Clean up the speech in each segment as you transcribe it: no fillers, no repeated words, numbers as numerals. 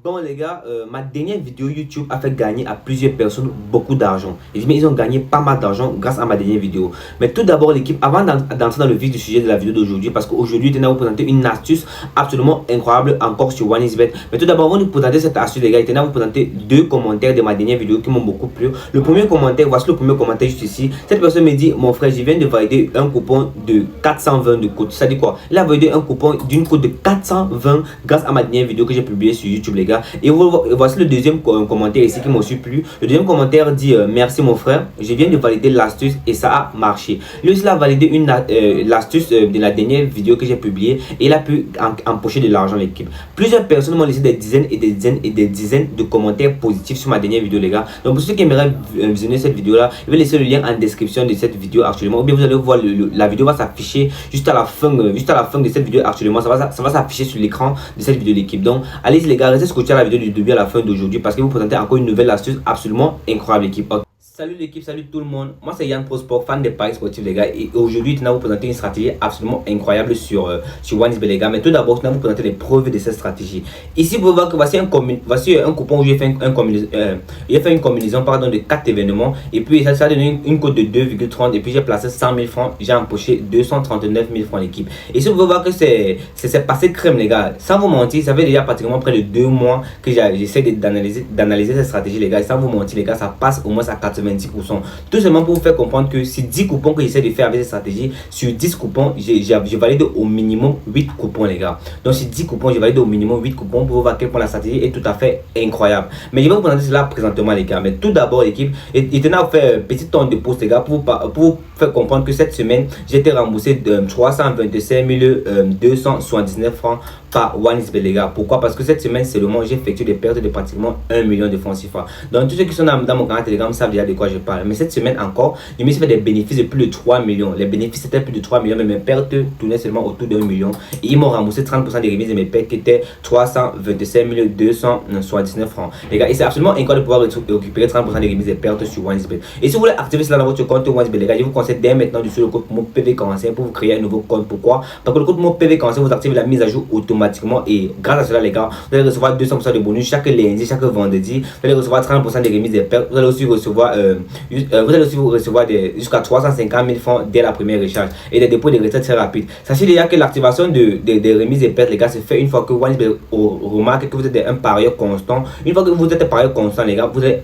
Bon les gars, ma dernière vidéo YouTube a fait gagner à plusieurs personnes beaucoup d'argent. Ils ont gagné pas mal d'argent grâce à ma dernière vidéo. Mais tout d'abord l'équipe, avant d'entrer dans le vif du sujet de la vidéo d'aujourd'hui, parce qu'aujourd'hui je vais vous présenter une astuce absolument incroyable encore sur OneXBet. Mais tout d'abord, avant de vous présenter cette astuce les gars, je vais vous présenter deux commentaires de ma dernière vidéo qui m'ont beaucoup plu. Le premier commentaire, voici le premier commentaire juste ici. Cette personne me dit, mon frère, je viens de valider un coupon de 420 de code. Ça dit quoi? Il a validé un coupon d'une code de 420 grâce à ma dernière vidéo que j'ai publiée sur YouTube les gars. Et voici le deuxième commentaire ici qui m'a aussi plu. Le deuxième commentaire dit merci mon frère, je viens de valider l'astuce et ça a marché. Lui aussi a validé l'astuce de la dernière vidéo que j'ai publiée et il a pu empocher de l'argent l'équipe. Plusieurs personnes m'ont laissé des dizaines et des dizaines et des dizaines de commentaires positifs sur ma dernière vidéo les gars. Donc pour ceux qui aimeraient visionner cette vidéo là, je vais laisser le lien en description de cette vidéo actuellement. Ou bien vous allez voir la vidéo va s'afficher juste à la fin de cette vidéo actuellement. Ça va s'afficher sur l'écran de cette vidéo l'équipe. Donc allez-y les gars, restez scotchés à la vidéo du début à la fin d'aujourd'hui parce que je vais vous présenter encore une nouvelle astuce absolument incroyable l'équipe. Okay. Salut l'équipe, salut tout le monde. Moi c'est Yann Prosport, fan des paris sportifs les gars. Et aujourd'hui je vais vous présenter une stratégie absolument incroyable sur OneXBet les gars. Mais tout d'abord je vais vous présenter les preuves de cette stratégie. Ici vous voyez que voici un coupon où j'ai fait une combinaison pardon, de 4 événements. Et puis ça a donné une cote de 2,30. Et puis j'ai placé 100 000 francs. J'ai empoché 239 000 francs l'équipe. Et ici vous pouvez voir que c'est passé crème les gars. Sans vous mentir, ça fait déjà pratiquement près de 2 mois que j'essaie d'analyser cette stratégie les gars. Et sans vous mentir les gars, ça passe au moins à 90%. Tout simplement pour vous faire comprendre que si 10 coupons que j'essaie de faire avec cette stratégie, sur 10 coupons, j'ai validé au minimum 8 coupons les gars. Donc sur 10 coupons, j'ai validé au minimum 8 coupons pour voir à quel point la stratégie est tout à fait incroyable. Mais je vais vous présenter cela présentement les gars. Mais tout d'abord l'équipe, et tenez à faire un petit temps de pause les gars pour vous faire comprendre que cette semaine, j'ai été remboursé de 325 279 francs par OneXBet les gars. Pourquoi? Parce que cette semaine seulement j'ai effectué des pertes de pratiquement 1 million de francs CFA. Donc tous ceux qui sont dans mon canal Telegram savent déjà de quoi je parle. Mais cette semaine encore, je me suis fait des bénéfices de plus de 3 millions. Les bénéfices étaient plus de 3 millions, mais mes pertes tournaient seulement autour de 1 million. Et ils m'ont remboursé 30% des remises de mes pertes qui étaient 325 279 francs. Les gars, et c'est absolument incroyable de pouvoir récupérer 30% des remises des pertes sur OneXBet. Et si vous voulez activer cela dans votre compte OneXBet, les gars, je vous conseille dès maintenant d'utiliser le code mot PV45 pour vous créer un nouveau compte. Pourquoi? Parce que le code mot PV45 vous active la mise à jour automatiquement. Et grâce à cela les gars, vous allez recevoir 200% de bonus chaque lundi, chaque vendredi. Vous allez recevoir 30% des remises des pertes. Vous allez aussi recevoir jusqu'à 350 000 francs dès la première recharge et des dépôts de retraite très rapides. Sachez déjà que l'activation des remises des pertes les gars se fait une fois que OneXBet remarque que vous êtes un parieur constant. Une fois que vous êtes un parieur constant les gars, vous allez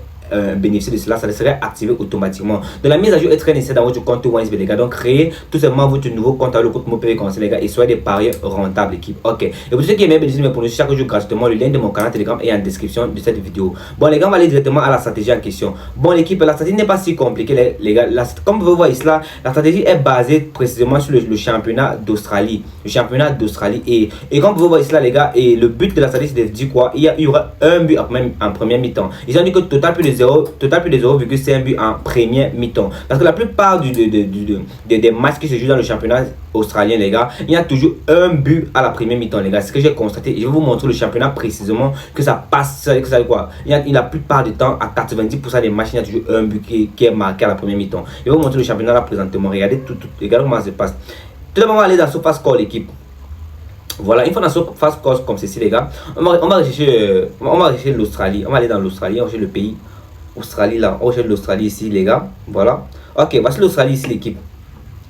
bénéficier de cela, ça serait activé automatiquement. Donc la mise à jour est très nécessaire dans votre compte OneXBet les gars. Donc créez tout simplement votre nouveau compte avec le code mot PV45 les gars et soyez des parieurs rentables l'équipe. Ok. Et pour ceux qui aiment bénéficier de mes produits chaque jour gratuitement, le lien de mon canal Telegram est en description de cette vidéo. Bon les gars, on va aller directement à la stratégie en question. Bon l'équipe, la stratégie n'est pas si compliquée les gars. Comme vous voyez là, la stratégie est basée précisément sur le championnat d'Australie. Le championnat d'Australie et comme vous voyez là les gars, et le but de la stratégie c'est de dire quoi? Il y aura un but en première mi-temps. Ils ont dit que total plus de 0,5 but en première mi-temps. Parce que la plupart des matchs qui se jouent dans le championnat australien les gars, il y a toujours un but à la première mi-temps les gars. C'est ce que j'ai constaté. Je vais vous montrer le championnat précisément que ça passe, que ça quoi. La plupart du temps, à 90% des matchs, il y a toujours un but qui est marqué à la première mi-temps. Je vais vous montrer le championnat là présentement. Regardez regardez comment ça se passe. Tout d'abord on va aller dans SofaScore l'équipe. Voilà, une fois dans SofaScore comme ceci les gars, on va rechercher l'Australie. On va aller dans l'Australie, on va chercher le pays Australie là, on cherche l'Australie ici les gars. Voilà, ok, voici l'Australie ici l'équipe.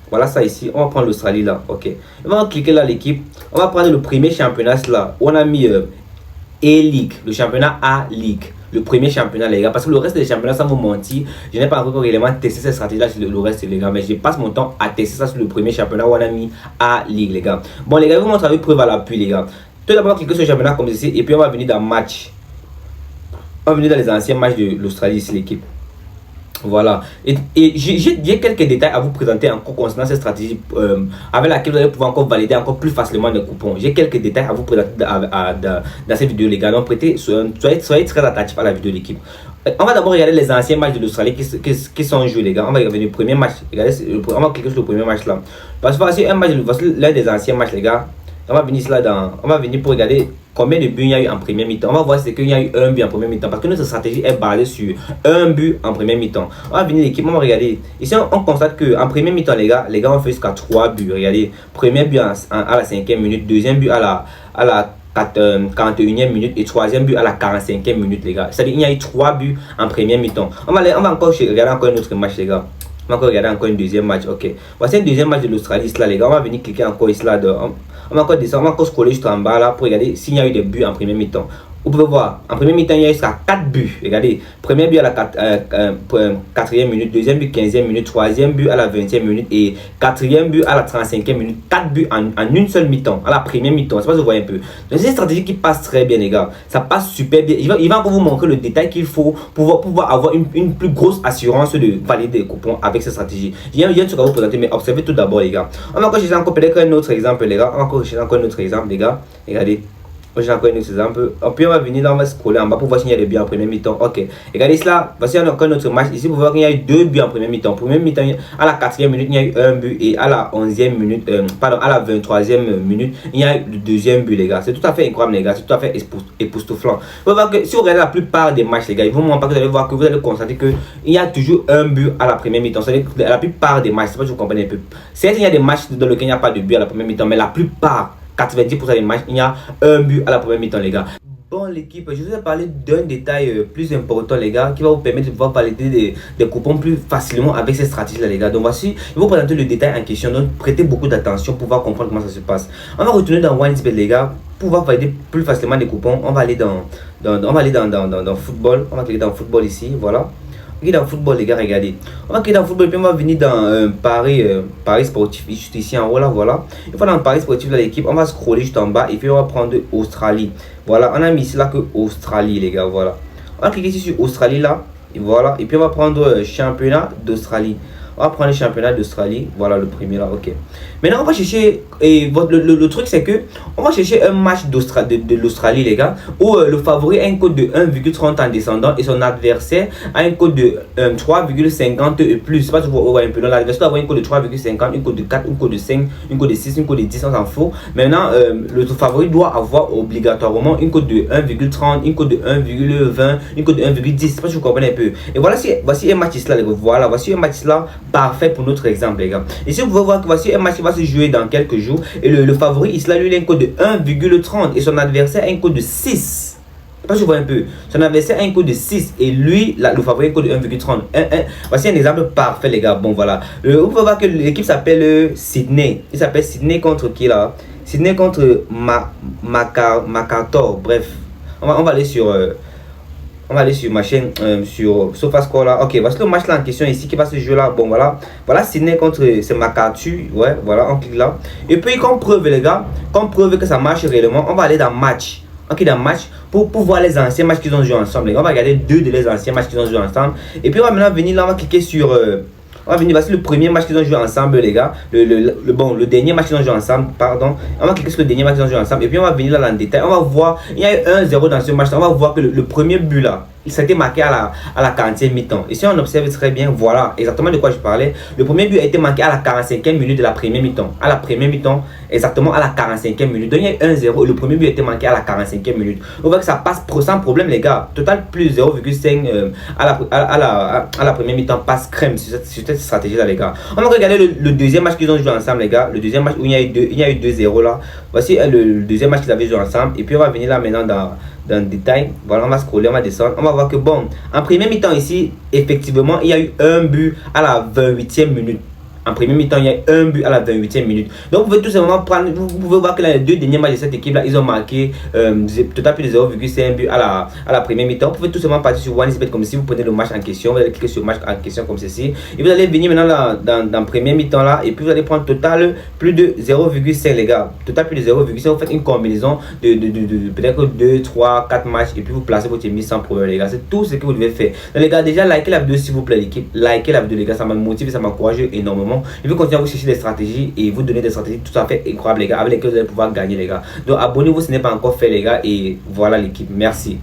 Voilà ça ici, on va prendre l'Australie là, ok. On va cliquer là l'équipe, on va prendre le premier championnat là. On a mis A-League, le championnat A-League, le premier championnat les gars. Parce que le reste des championnats, sans vous mentir, je n'ai pas encore réellement testé cette stratégie là sur le reste les gars. Mais je passe mon temps à tester ça sur le premier championnat où on a mis A-League les gars. Bon les gars, je vous montre avec preuve à l'appui les gars. Tout d'abord cliquez sur le championnat comme ceci et puis on va venir dans match. On va venir dans les anciens matchs de l'Australie ici l'équipe. Voilà, et j'ai quelques détails à vous présenter encore concernant cette stratégie avec laquelle vous allez pouvoir encore valider encore plus facilement les coupons. J'ai quelques détails à vous présenter dans cette vidéo les gars. Donc soyez très attentifs à la vidéo l'équipe. On va d'abord regarder les anciens matchs de l'Australie qui sont joués les gars. On va revenir au premier match. Regardez, on va cliquer sur le premier match là. Parce que voici un match, voici l'un des anciens matchs les gars. On va venir on va venir pour regarder combien de buts il y a eu en première mi-temps. On va voir c'est qu'il y a eu un but en première mi-temps parce que notre stratégie est basée sur un but en première mi-temps. On va venir l'équipe, on va regarder. Ici on constate que en première mi-temps les gars ont fait jusqu'à 3 buts. Regardez, premier but à la 5e minute, deuxième but à la 41e minute et troisième but à la 45e minute, les gars. C'est-à-dire qu'il y a eu 3 buts en première mi-temps. On va encore regarder encore un autre match, les gars. On va encore regarder encore un deuxième match. Ok. Voici un deuxième match de l'Australie, là, les gars. On va venir cliquer encore ici, là. On va encore descendre, on va encore scroller juste en bas, là, pour regarder s'il y a eu des buts en première mi-temps. Vous pouvez voir, en premier mi-temps, il y a eu 4 buts. Regardez, premier but à la 4e minute, deuxième but 15e minute, troisième but à la 20e minute et quatrième but à la 35e minute. 4 buts en une seule mi-temps, à la première mi-temps. C'est pas si vous voyez un peu. Donc, c'est une stratégie qui passe très bien, les gars. Ça passe super bien. Il va encore vous montrer le détail qu'il faut pour pouvoir avoir une plus grosse assurance de valider des coupons avec cette stratégie. Il y a un truc à vous présenter, mais observez tout d'abord, les gars. On va encore chercher encore peut-être un autre exemple, les gars. On va encore chercher encore un autre exemple, les gars. Regardez. J'ai encore un autre exemple. Puis on va venir là, on va scroller en bas pour voir s'il y a des buts en première mi-temps. Ok. Regardez cela. Voici encore un autre match. Ici, vous voyez qu'il y a eu 2 buts en première mi-temps. Première mi-temps, à la 4e minute, il y a eu un but. Et à la 11e minute, pardon, à la 23e minute, il y a eu le deuxième but, les gars. C'est tout à fait incroyable, les gars. C'est tout à fait époustouflant. Vous voir que si vous regardez la plupart des matchs, les gars, ils vont pas que vous allez voir que vous allez constater qu'il y a toujours un but à la première mi-temps. C'est-à-dire que la plupart des matchs, c'est pas que vous comprenez un peu. Certes, il y a des matchs dans lesquels il n'y a pas de but à la première mi-temps, mais la plupart, 90% des matchs, il y a un but à la première mi-temps, les gars. Bon, l'équipe, je vous ai parlé d'un détail plus important, les gars, qui va vous permettre de pouvoir valider des coupons plus facilement avec ces stratégies-là, les gars. Donc, voici, je vais vous présenter le détail en question. Donc, prêtez beaucoup d'attention pour pouvoir comprendre comment ça se passe. On va retourner dans OneXBet, les gars, pour pouvoir valider plus facilement des coupons. On va aller dans football. On va cliquer dans football ici, voilà. Cliquez dans football, les gars, regardez. On va cliquer dans football, puis on va venir dans Paris sportif, juste ici en haut, là, voilà. Une fois dans Paris sportif, là, l'équipe, on va scroller juste en bas et puis on va prendre Australie. Voilà, on a mis ici là que Australie, les gars, voilà. On va cliquer ici sur Australie, là, et voilà. Et puis on va prendre championnat d'Australie. On va prendre le championnat d'Australie. Voilà le premier là, ok. Maintenant, on va chercher. Et le truc, c'est que on va chercher un match de l'Australie, les gars, où le favori a un code de 1,30 en descendant et son adversaire a un code de 3,50 et plus. Je sais pas si vous voyez un peu. L'adversaire doit avoir un code de 3,50, un code de 4, un code de 5, un code de 6, un code de 10, on s'en fout. Maintenant, le favori doit avoir obligatoirement une code de 1,30, une code de 1,20, une code de 1,10. Je sais pas si vous comprenez un peu. Et voilà, voici un match là, les gars. Voilà, voici un match là parfait pour notre exemple, les gars. Ici, vous pouvez voir que voici un match qui va se jouer dans quelques jours. Et le favori, ici, lui, il a un code de 1,30 et son adversaire a un code de 6. Je sais pas si vous voyez un peu. Son adversaire a un code de 6 et lui, le favori, a un code de 1,30. Voici un exemple parfait, les gars. Bon, voilà. Vous pouvez voir que l'équipe s'appelle Sydney. Il s'appelle Sydney contre qui là? Sydney contre Macarthur. Bref, on va aller sur. On va aller sur ma chaîne, sur SofaScore là. Ok, voici le match là en question ici qui va se jouer là. Bon, voilà. Voilà, Sydney contre c'est Macarthur. Ouais, voilà, on clique là. Et puis, comme preuve, les gars, comme preuve que ça marche réellement, on va aller dans match. Ok, dans match pour voir les anciens matchs qu'ils ont joué ensemble. Les gars, on va regarder 2 de les anciens matchs qu'ils ont joué ensemble. Et puis, on va maintenant venir là, on va cliquer sur. On va venir, voici le premier match qu'ils ont joué ensemble, les gars. Le dernier match qu'ils ont joué ensemble, pardon. On va cliquer sur le dernier match qu'ils ont joué ensemble. Et puis, on va venir là dans le détail. On va voir, il y a eu 1-0 dans ce match. On va voir que le premier but là, il s'était marqué à la 40e mi-temps. Et si on observe très bien, voilà exactement de quoi je parlais. Le premier but a été marqué à la 45e minute de la première mi-temps. À la première mi-temps, exactement à la 45e minute. Donc, il y a eu 1-0 et le premier but a été marqué à la 45e minute. On voit que ça passe sans problème, les gars. Total plus 0,5 à la première mi-temps passe crème sur cette stratégie là, les gars. On va regarder le deuxième match qu'ils ont joué ensemble, les gars. Le deuxième match où il y a eu 2-0 là. Voici le deuxième match qu'ils avaient joué ensemble. Et puis, on va venir là maintenant dans le détail. Voilà, on va scroller, on va descendre. On va voir que bon, en première mi-temps ici, effectivement, il y a eu un but à la 28e minute. En premier mi-temps, il y a un but à la 28e minute. Donc, vous pouvez tout simplement prendre. Vous pouvez voir que les 2 derniers matchs de cette équipe-là, ils ont marqué total plus de 0,5 but à la première mi-temps. Vous pouvez tout simplement partir sur OneXBet comme si vous prenez le match en question. Vous allez cliquer sur le match en question comme ceci. Et vous allez venir maintenant dans première mi-temps là. Et puis, vous allez prendre total plus de 0,5, les gars. Total plus de 0,5. Vous faites une combinaison de peut-être 2, 3, 4 matchs. Et puis, vous placez votre mise sans problème, les gars. C'est tout ce que vous devez faire. Donc, les gars, déjà, likez la vidéo s'il vous plaît, l'équipe. Likez la vidéo, les gars. Ça m'a motivé, ça m'encourage énormément. Il veut continuer à vous chercher des stratégies et vous donner des stratégies tout à fait incroyables, les gars, avec lesquelles vous allez pouvoir gagner, les gars. Donc abonnez-vous si ce n'est pas encore fait, les gars, et voilà l'équipe. Merci.